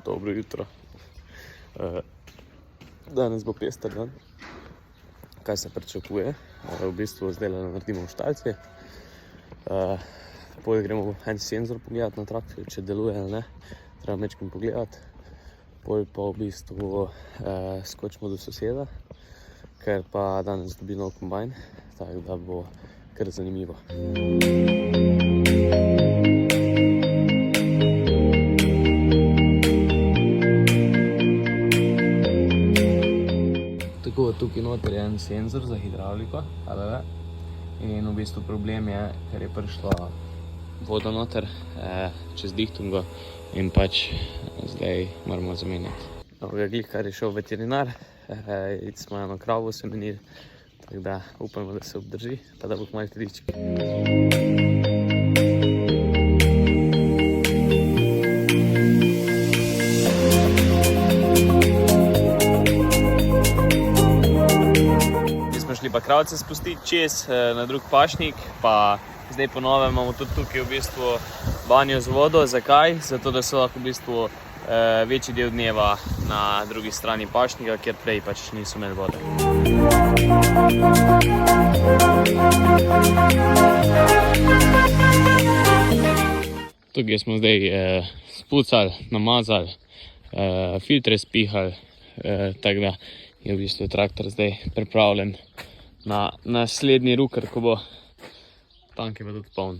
Dobro jutro. Danes bo pester dan. Kaj se pričakuje? V bistvu zdaj naredimo štalce. Potem gremo en senzor pogledati na traktorju, če deluje ali ne. Treba mečkim pogledati. Potem pa v bistvu skočimo do soseda, ker pa danes dobi nov kombajn, tako da bo kar zanimivo. Tako, tukaj noter je en senzor za hidravliko, in v bistvu problem je, ker je prišla voda noter čez dihtungo in pač zdaj moramo zamenjati. Kar je šel veterinar, smo eno kravo semenili, tako da upamo, da se obdrži, pa da bo kmalu trički. Pa kravce spustiti čez na drug pašnik, pa zdaj po novem imamo tudi tukaj v bistvu banjo z vodo. Zakaj? Zato, da so lahko v bistvu večji del dneva na drugi strani pašnika, kjer prej pač niso imeli vode. Tukaj smo zdaj spucali, namazali, filtre spihali, tako da je v bistvu traktor zdaj pripravljen na naslednji ruker, ko bo tank je pa tudi poln.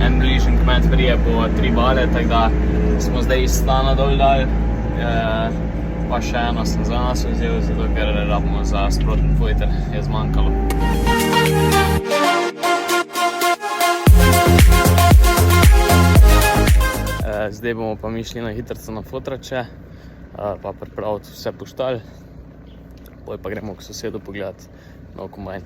En bližnji kmet prije po 3 bale, tako da smo zdaj iz stana dol dali. Pa še eno sem za nas vzel, zato ker rabimo za sprotni fojter, je zmanjkalo. Zdaj bomo pa mi šli na hitrico na fotrače, pa pripraviti vse poštalj. Potem pa gremo k sosedu pogledati nov kombajn.